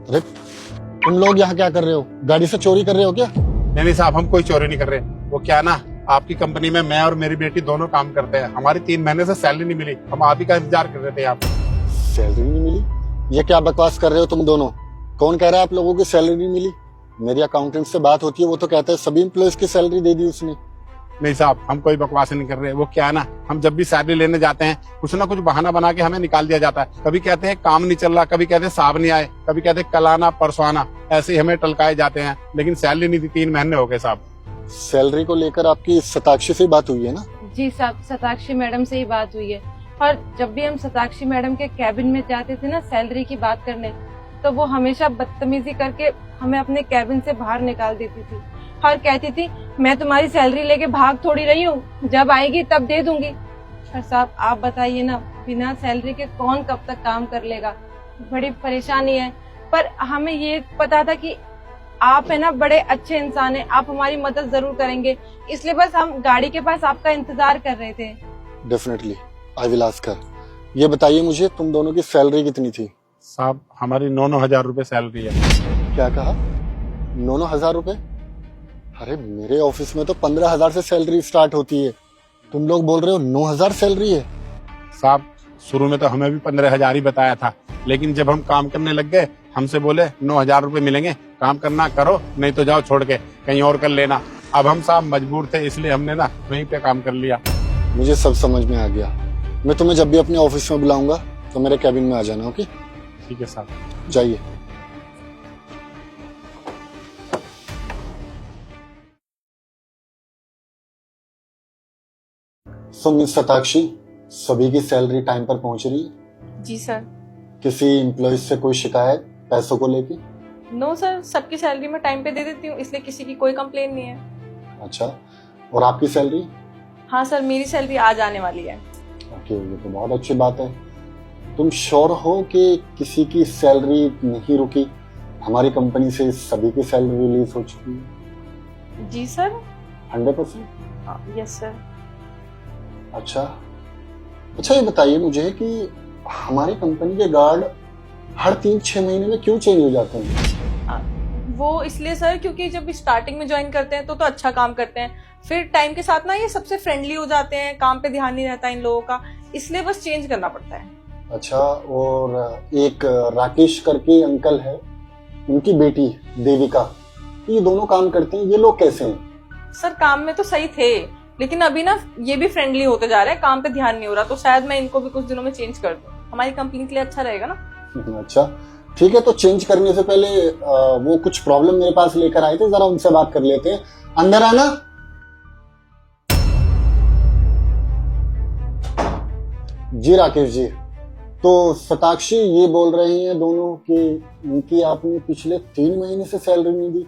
अरे तुम लोग यहाँ क्या कर रहे हो? गाड़ी से चोरी कर रहे हो क्या? नहीं साहब, हम कोई चोरी नहीं कर रहे। वो क्या ना, आपकी कंपनी में मैं और मेरी बेटी दोनों काम करते हैं। हमारी 3 महीने से सैलरी नहीं मिली, हम आप ही का इंतजार कर रहे थे यहाँ पे। सैलरी नहीं मिली? ये क्या बकवास कर रहे हो तुम दोनों? कौन कह रहा है आप लोगों की सैलरी नहीं मिली? मेरी अकाउंटेंट से बात होती है, वो तो कहता है सभी एम्प्लॉयज की सैलरी दे दी उसने। नहीं साहब, हम कोई बकवास नहीं कर रहे। वो क्या ना, हम जब भी सैलरी लेने जाते हैं कुछ ना कुछ बहाना बना के हमें निकाल दिया जाता है। कभी कहते हैं काम नहीं चल रहा, कभी कहते हैं साहब नहीं आए, कभी कहते हैं कल आना परसों आना, ऐसे ही हमें टलकाए जाते हैं। लेकिन सैलरी नहीं दी, 3 महीने हो गए साहब। सैलरी को लेकर आपकी शताक्षी से बात हुई है ना? जी साहब, शताक्षी मैडम से ही बात हुई है। और जब भी हम शताक्षी मैडम के कैबिन में जाते थे ना सैलरी की बात करने, तो वो हमेशा बदतमीजी करके हमें अपने कैबिन से बाहर निकाल देती थी और कहती थी मैं तुम्हारी सैलरी लेके भाग थोड़ी रही हूँ, जब आएगी तब दे दूंगी। और साहब आप बताइए ना, बिना सैलरी के कौन कब तक काम कर लेगा? बड़ी परेशानी है। पर हमें ये पता था कि आप है ना बड़े अच्छे इंसान हैं, आप हमारी मदद जरूर करेंगे, इसलिए बस हम गाड़ी के पास आपका इंतजार कर रहे थे। Definitely I will ask her. ये बताइए मुझे, तुम दोनों की सैलरी कितनी थी? साहब हमारी 9-9 हजार रुपए सैलरी है। क्या कहा? 9-9 हजार रुपए? अरे मेरे ऑफिस में तो 15,000 से सैलरी स्टार्ट होती है, तुम लोग बोल रहे हो 9,000 सैलरी है? साहब शुरू में तो हमें भी 15,000 ही बताया था, लेकिन जब हम काम करने लग गए हमसे बोले 9,000 रुपए मिलेंगे, काम करना करो नहीं तो जाओ छोड़ के कहीं और कर लेना। अब हम साहब मजबूर थे, इसलिए हमने ना वहीं पे काम कर लिया। मुझे सब समझ में आ गया। मैं तुम्हें जब भी अपने ऑफिस में बुलाऊंगा तो मेरे कैबिन में आ जाना, ओके? ठीक है साहब। जाइए। सो मिस शताक्षी, सभी की सैलरी टाइम पर पहुंच रही है? जी सर। किसी एम्प्लॉय से कोई शिकायत पैसों को लेके? नो सर, सबकी सैलरी मैं टाइम पे दे देती हूँ, इसलिए किसी की कोई कंप्लेन नहीं है। अच्छा, और आपकी सैलरी? हाँ सर, मेरी सैलरी आज आने वाली है। ओके, ये तो बहुत अच्छी बात है। तुम श्योर हो कि किसी की सैलरी नहीं रुकी? हमारी कंपनी से सभी की सैलरी रिलीज हो चुकी है। जी सर। 100%? Yes sir. अच्छा ये बताइए मुझे कि हमारी कंपनी के गार्ड हर 3-6 महीने में क्यों चेंज हो जाते हैं? वो इसलिए सर क्योंकि जब स्टार्टिंग में ज्वाइन करते हैं तो अच्छा काम करते हैं, फिर टाइम के साथ ना ये सबसे फ्रेंडली हो जाते हैं, काम पे ध्यान नहीं रहता इन लोगों का, इसलिए बस चेंज करना पड़ता है। अच्छा, और एक राकेश करके अंकल है, उनकी बेटी देविका, ये दोनों काम करते हैं, ये लोग कैसे हैं? सर काम में तो सही थे, लेकिन अभी ना ये भी फ्रेंडली होते जा रहे हैं, काम पे ध्यान नहीं हो रहा, तो शायद मैं इनको भी कुछ दिनों में चेंज कर दूं, हमारी कंपनी के लिए अच्छा रहेगा ना। अच्छा ठीक है, तो चेंज करने से पहले वो कुछ प्रॉब्लम मेरे पास लेकर आए थे, जरा उनसे बात कर लेते हैं। अंदर आना। जी राकेश जी, तो शताक्षी ये बोल रही हैं दोनों कि उनकी आपने पिछले 3 महीने से सैलरी नहीं दी।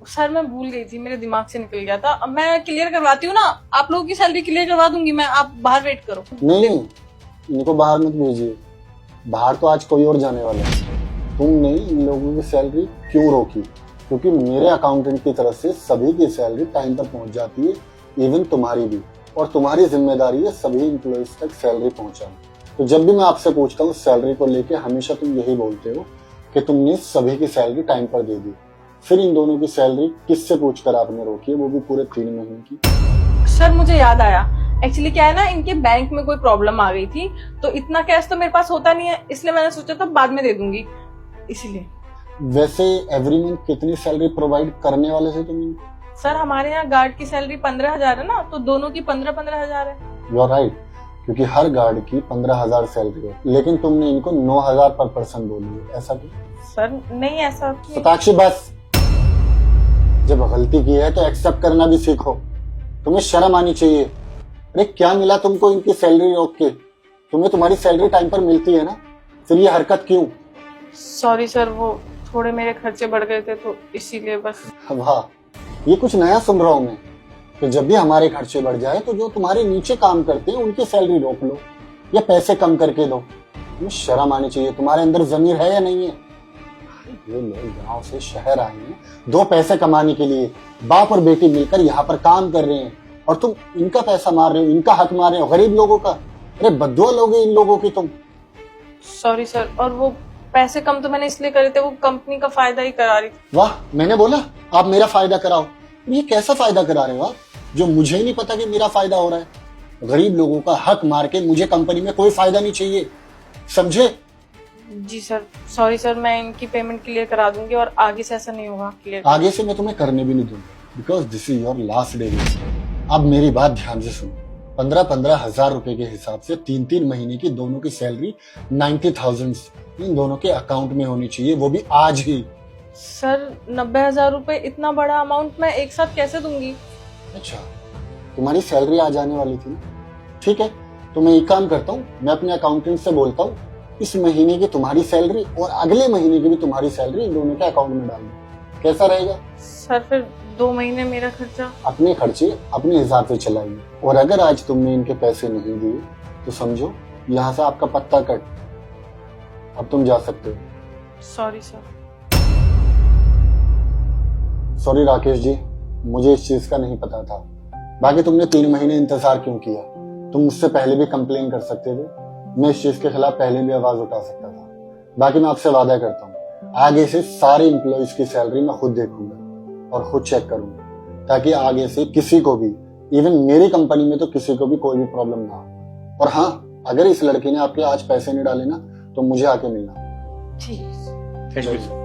सर मैं भूल गई थी, मेरे दिमाग से निकल गया था, अब मैं क्लियर करवाती हूँ ना, आप लोगों की सैलरी क्लियर करवा दूंगी मैं, आप बाहर वेट करो। नहीं, इनको बाहर मत भेजिए, बाहर तो आज कोई और जाने वाला है। तुमने इन लोगों की सैलरी क्यों रोकी? क्योंकि मेरे अकाउंटेंट की तरफ से सभी की सैलरी टाइम पर पहुंच जाती है, इवन तुम्हारी भी, और तुम्हारी जिम्मेदारी है सभी एम्प्लॉइज तक सैलरी पहुंचाना। तो जब भी मैं आपसे पूछता हूँ सैलरी को लेके, हमेशा तुम यही बोलते हो कि तुमने सभी की सैलरी टाइम पर दे दी। फिर इन दोनों की सैलरी किससे पूछकर आपने रोकी है, वो भी पूरे 3 महीने की? सर मुझे याद आया, एक्चुअली क्या है ना, इनके बैंक में कोई प्रॉब्लम आ गई थी, तो इतना कैश तो मेरे पास होता नहीं है, इसलिए मैंने सोचा था बाद में दे दूंगी, इसीलिए। वैसे एवरी मंथ कितनी सैलरी प्रोवाइड करने वाले थे तुम इनको? सर हमारे यहाँ गार्ड की सैलरी 15,000 है ना, तो दोनों की 15,000 है। यू आर राइट, क्योंकि हर गार्ड की 15,000 सैलरी है, लेकिन तुमने इनको 9,000 पर पर्सन बोली है, ऐसा क्यों? सर नहीं ऐसा। शताक्षी बस, जब गलती की है तो एक्सेप्ट करना भी सीखो, तुम्हें शर्म आनी चाहिए। अरे क्या मिला तुमको इनकी सैलरी रोक के? तुम्हें तुम्हारी सैलरी टाइम पर मिलती है ना, फिर ये हरकत क्यों? सॉरी सर, वो थोड़े मेरे खर्चे बढ़ गए थे तो इसीलिए बस। वाह, ये कुछ नया सुन रहा हूं मैं, कि जब भी हमारे खर्चे बढ़ जाए तो जो तुम्हारे नीचे काम करते हैं उनकी सैलरी रोक लो या पैसे कम करके दो। तुम्हें शर्म आनी चाहिए, तुम्हारे अंदर जमीर है या नहीं है? ये लोग गांव से शहर आए हैं 2 पैसे कमाने के लिए, बाप और बेटी मिलकर यहाँ पर काम कर रहे हैं, और तुम इनका पैसा मार रहे हो, इनका हक मार रहे हो, गरीब लोगों का। अरे बद्दुआ लोगे इन लोगों की तुम। सॉरी सर, और वो पैसे कम तो मैंने इसलिए करे थे, वो कंपनी का फायदा ही करा रही थी। वाह, मैंने बोला आप मेरा फायदा कराओ। ये कैसा फायदा करा रहे हो आप, जो मुझे ही नहीं पता कि मेरा फायदा हो रहा है। गरीब लोगों का हक मार के मुझे कंपनी में कोई फायदा नहीं चाहिए, समझे? जी सर, सॉरी सर, मैं इनकी पेमेंट क्लियर करा दूंगी और आगे से ऐसा नहीं होगा। क्लियर आगे से मैं तुम्हें करने भी नहीं दूंगा, because this is your last day. अब मेरी बात ध्यान से सुनो। 15-15 हजार रुपए के हिसाब से 3-3 महीने की दोनों की सैलरी 90,000 इन दोनों के अकाउंट में होनी चाहिए, वो भी आज ही। सर 90,000 रुपए इतना बड़ा अमाउंट मैं एक साथ कैसे दूंगी? अच्छा, तुम्हारी सैलरी आ जाने वाली थी ना? ठीक है, तो मैं एक काम करता हूँ, मैं अपने अकाउंटेंट से बोलता हूँ इस महीने की तुम्हारी सैलरी और अगले महीने की भी तुम्हारी सैलरी इन दोनों के अकाउंट में डाल दो। कैसा रहेगा? सर फिर 2 महीने मेरा खर्चा? अपने खर्चे अपने हिसाब से चलाइए, और अगर आज तुमने इनके पैसे नहीं दिए तो समझो यहाँ से आपका पत्ता कट। अब तुम जा सकते हो। Sorry sir. Sorry Rakesh ji, मुझे इस चीज का नहीं पता था। बाकी तुमने 3 महीने इंतजार क्यों किया? तुम मुझसे पहले भी कंप्लेन कर सकते थे, मैं इस चीज के खिलाफ पहले भी आवाज उठा सकता था। बाकी मैं आपसे वादा करता हूँ, आगे से सारे एम्प्लॉयज की सैलरी मैं खुद देखूंगा और खुद चेक करूंगा, ताकि आगे से किसी को भी, इवन मेरी कंपनी में तो किसी को भी कोई भी प्रॉब्लम ना हो। और हाँ, अगर इस लड़की ने आपके आज पैसे नहीं डाले ना तो मुझे आके मिलना। ठीक है। Thank you.